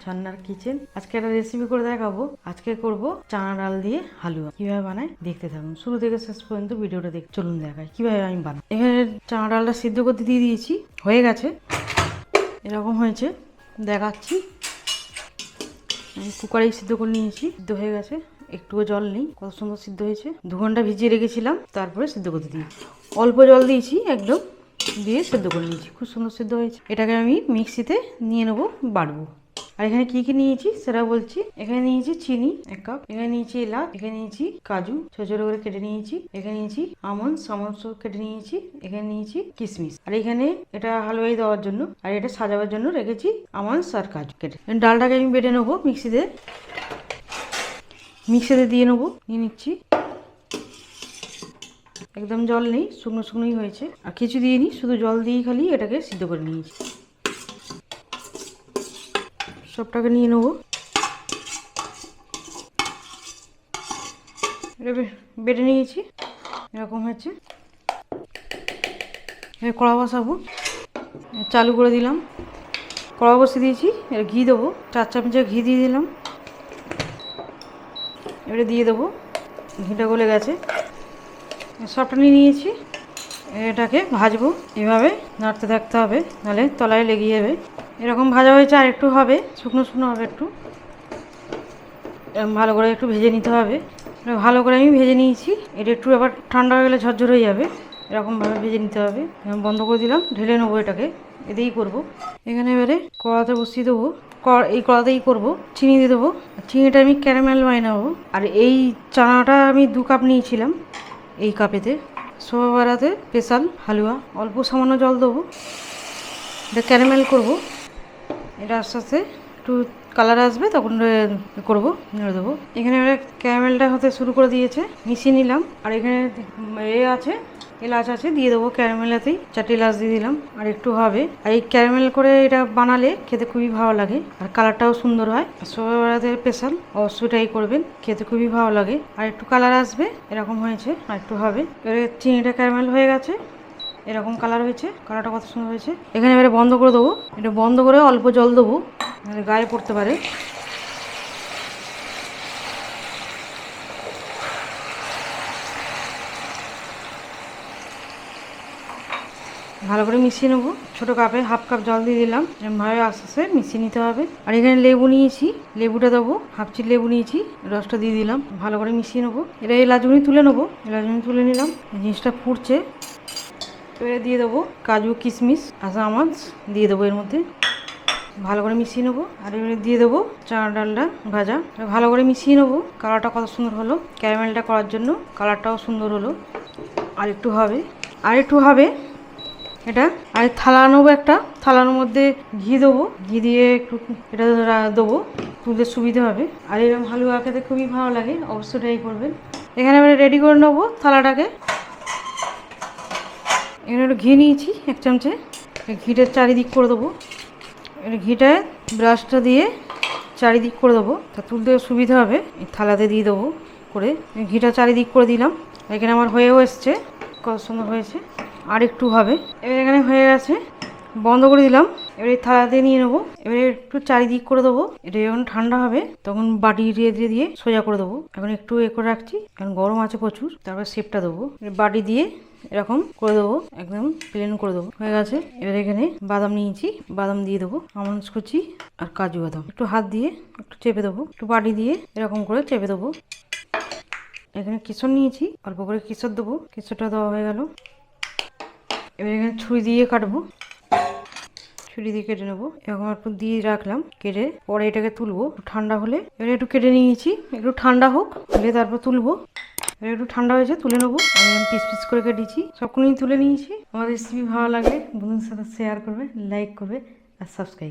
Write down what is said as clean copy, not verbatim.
ঝর্ণার কিচেন। আজকে একটা রেসিপি করে দেখাবো। আজকে করব চানা ডাল দিয়ে হালুয়া। কিভাবে বানায় দেখতে থাকুন, শুরু থেকে শেষ পর্যন্ত ভিডিওটা দেখ। চলুন দেখাই কিভাবে আমি বানাই। এখানে চানা ডালটা সিদ্ধ করতে দিয়ে দিয়েছি, হয়ে গেছে, এরকম হয়েছে দেখাচ্ছি। আমি কুকারেই সিদ্ধ করে নিয়েছি, সিদ্ধ হয়ে গেছে, একটুও জল নেই, কত সুন্দর সিদ্ধ হয়েছে। 2 ঘন্টা ভিজিয়ে রেখেছিলাম, তারপরে সিদ্ধ করতে দিয়েছি। অল্প জল দিয়েছি একদম, দিয়ে সেদ্ধ করে নিয়েছি, খুব সুন্দর সেদ্ধ হয়েছে। এটাকে আমি মিক্সিতে নিয়ে নেবো, বাটবো। আর এখানে কি কি নিয়েছি সেটা বলছি। এখানে নিয়েছি চিনি 1 কাপ, এখানে নিয়েছি এলাচ, এখানে নিয়েছি কাজু ছোট ছোট করে কেটে নিয়েছি, এখানে নিয়েছি আমন্ড কেটে নিয়েছি, এখানে নিয়েছি কিশমিশ। আর এখানে এটা হালুয়াই দেওয়ার জন্য আর এটা সাজাবার জন্য রেখেছি আমন্ড আর কাজু কেটে। ডালটাকে আমি বেটে নেবো মিক্সিতে দিয়ে নেবো, নিয়ে নিচ্ছি। একদম জল নেই, শুকনো শুকনোই হয়েছে, আর কিছু দিয়ে নি, শুধু জল দিয়ে খালি এটাকে সিদ্ধ করে নিয়েছি। সবটাকে নিয়ে নেবো, বেটে নিয়েছি, এরকম হয়েছে। কড়া বসাবো, চালু করে দিলাম, কড়া বসিয়ে দিয়েছি। এর ঘি দেবো, 4 চামচের ঘি দিয়ে দিলাম। এবারে দিয়ে দেবো, ঘিটা গলে গেছে, সবটা নিয়ে নিয়েছি। এটাকে ভাজবো, এভাবে নাড়তে থাকতে হবে, নাহলে তলায় লেগে যাবে। এরকম ভাজা হয়েছে, আর একটু হবে, শুকনো শুকনো হবে একটু, এরকম ভালো করে একটু ভেজে নিতে হবে। ভালো করে আমি ভেজে নিয়েছি। এটা একটু আবার ঠান্ডা হয়ে গেলে ঝরঝর হয়ে যাবে, এরকমভাবে ভেজে নিতে হবে। বন্ধ করে দিলাম, ঢেলে নেবো এটাকে, এতেই করব। এখানে এবারে কড়াতে বসিয়ে দেবো, এই কড়াতেই করব। চিনি দিয়ে দেবো, চিনিটা আমি ক্যারামেল বানাবো। আর এই চানাটা আমি 2 কাপ নিয়েছিলাম, এই কাপেতে। শোভা বাড়াতে স্পেশাল হালুয়া, অল্প সামান্য জল দেবো, এটা ক্যারামেল করব। এটা আস্তে আস্তে একটু কালার আসবে, তখন করবো, নেড়ে দেবো। এখানে এবারে ক্যারামেলটা হতে শুরু করে দিয়েছে, মিশিয়ে নিলাম। আর এখানে আছে এলাচ আছে, দিয়ে দেবো ক্যারামেলাতেই, 4টে এলাচ দিয়ে দিলাম। আর একটু হবে, আর এই ক্যারামেল করে এটা বানালে খেতে খুবই ভালো লাগে, আর কালারটাও সুন্দর হয়। সবাই বেড়াতে স্পেশাল, অবশ্যই এটাই করবেন, খেতে খুবই ভালো লাগে। আর একটু কালার আসবে, এরকম হয়েছে, আর একটু হবে। এবারে চিনিটা ক্যারামেল হয়ে গেছে, এরকম কালার হয়েছে, কালারটা কত সুন্দর হয়েছে। এখানে এবারে বন্ধ করে দেবো, এটা বন্ধ করে অল্প জল দেবো, গায়ে পড়তে পারে। ভালো করে মিশিয়ে নেবো, ছোটো কাপে 1/2 কাপ জল দিয়ে দিলাম, এরকমভাবে আস্তে আস্তে মিশিয়ে নিতে হবে। আর এখানে লেবু নিয়েছি, লেবুটা দেবো, 1/2 চিপ লেবু নিয়েছি, রসটা দিয়ে দিলাম, ভালো করে মিশিয়ে নেবো। এটা এলাচগুনি তুলে নেবো, এলাচগুনি তুলে নিলাম, জিনিসটা ফুটছে। এবারে দিয়ে দেবো কাজু কিশমিশ আর আমন্ড দিয়ে দেবো এর মধ্যে, ভালো করে মিশিয়ে নেবো। আর এবারে দিয়ে দেবো চানা ডালটা ভাজা, ভালো করে মিশিয়ে নেবো। কালারটা কত সুন্দর হলো, ক্যারামেলটা করার জন্য কালারটাও সুন্দর হলো। আর একটু হবে এটা। আর থালা নেবো, একটা থালার মধ্যে ঘি দেবো, ঘি দিয়ে একটু এটা দেবো, তুলতে সুবিধা হবে। আর এরকম হালুয়া খেতে খুবই ভালো লাগে, অবশ্যই ট্রাই করবেন। এখানে এবারে রেডি করে নেবো থালাটাকে। এখানে একটু ঘি নিয়েছি 1 চামচে, ঘিটার চারিদিক করে দেবো। ঘিটায় ব্রাশটা দিয়ে চারিদিক করে দেবো, তা তুলতে সুবিধা হবে। এই থালাতে দিয়ে দেবো করে, ঘিটা চারিদিক করে দিলাম। এখানে আমার হয়েও এসছে, কত সুন্দর হয়েছে। আর একটু হবে, এবার এখানে হয়ে গেছে, বন্ধ করে দিলাম। এবার এই থালাতে নিয়ে নেবো, এবারে একটু চারিদিক করে দেবো। এটা যখন ঠান্ডা হবে তখন বাটি দিয়ে সোজা করে দেবো। এখন একটু করে রাখছি, এখন গরম আছে প্রচুর, তারপর শেপটা দেবো। বাটি দিয়ে এরকম করে দেবো, একদম প্লেন করে দেবো, হয়ে গেছে। এবার এখানে বাদাম নিয়েছি, বাদাম দিয়ে দেবো, আমন্ড কুচি আর কাজু বাদাম একটু হাত দিয়ে একটু চেপে দেবো, একটু বাটি দিয়ে এরকম করে চেপে দেবো। এখানে কেশর নিয়েছি, অল্প করে কেশর দেবো, কেশরটা দেওয়া হয়ে গেল। এবার এখানে ছুরি দিয়ে কাটবো, ছুরি দিয়ে কেটে নেবো। এরকম একটু দিয়ে রাখলাম, কেটে পরে এটাকে তুলবো ঠান্ডা হলে। এবার একটু কেটে নিয়েছি, একটু ঠান্ডা হোক, তুলে তারপর তুলবো। এবার একটু ঠান্ডা হয়েছে, তুলে নেবো। আমি পিস করে কেটেছি, সবগুলোই তুলে নিয়েছি। আমার রেসিপি ভালো লাগলে বন্ধুদের সাথে শেয়ার করবে, লাইক করবে আর সাবস্ক্রাইব।